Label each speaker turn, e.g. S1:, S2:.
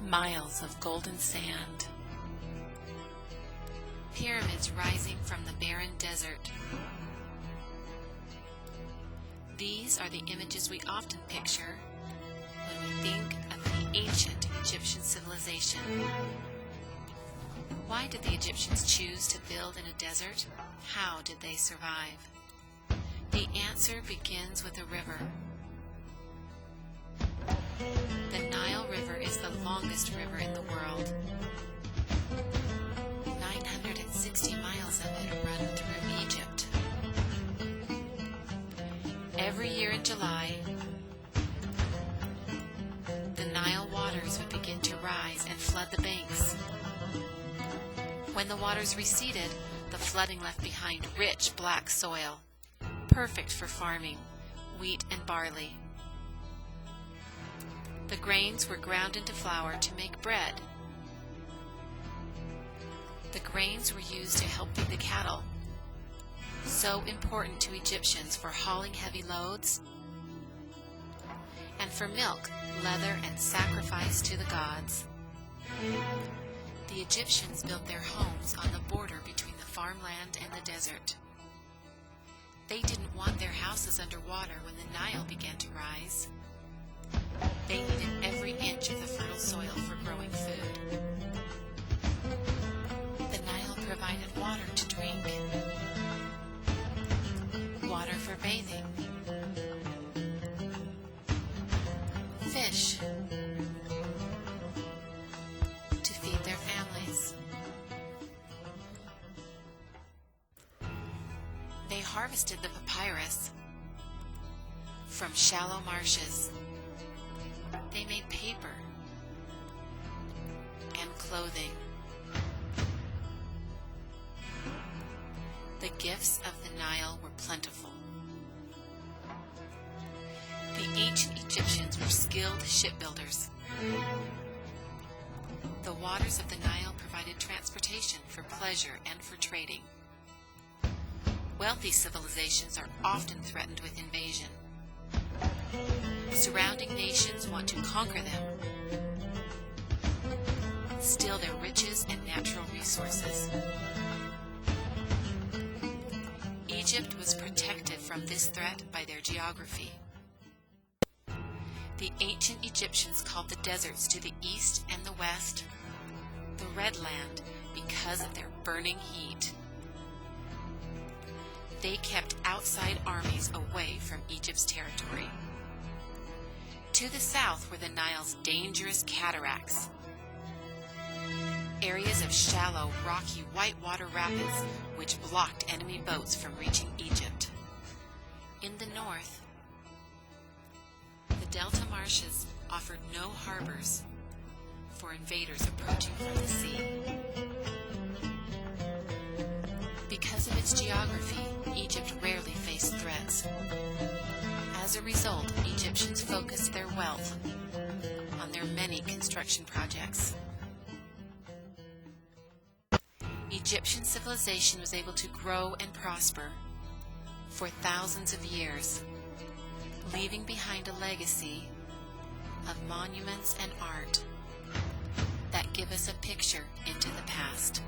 S1: Miles of golden sand. Pyramids rising from the barren desert. These are the images we often picture when we think of the ancient Egyptian civilization. Why did the Egyptians choose to build in a desert? How did they survive? The answer begins with a river. The Nile River is the longest river in the world. 960 miles of it run through Egypt. Every year in July, the Nile waters would begin to rise and flood the banks. When the waters receded, the flooding left behind rich black soil, perfect for farming wheat and barley. The grains were ground into flour to make bread. The grains were used to help feed the cattle, so important to Egyptians for hauling heavy loads, and for milk, leather, and sacrifice to the gods. The Egyptians built their homes on the border between the farmland and the desert. They didn't want their houses underwater when the Nile began to rise. They needed every inch of the fertile soil for growing food. The Nile provided water to drink, water for bathing, fish to feed their families. They harvested the papyrus from shallow marshes. They made paper and clothing. The gifts of the Nile were plentiful. The ancient Egyptians were skilled shipbuilders. The waters of the Nile provided transportation for pleasure and for trading. Wealthy civilizations are often threatened with invasion. Surrounding nations want to conquer them, steal their riches and natural resources. Egypt was protected from this threat by their geography. The ancient Egyptians called the deserts to the east and the west the Red Land because of their burning heat. They kept outside armies away from Egypt's territory. To the south were the Nile's dangerous cataracts, areas of shallow, rocky whitewater rapids which blocked enemy boats from reaching Egypt. In the north, the delta marshes offered no harbors for invaders approaching from the sea. Because of its geography, Egypt rarely faced threats. As a result, Egyptians focused their wealth on their many construction projects. Egyptian civilization was able to grow and prosper for thousands of years, leaving behind a legacy of monuments and art that give us a picture into the past.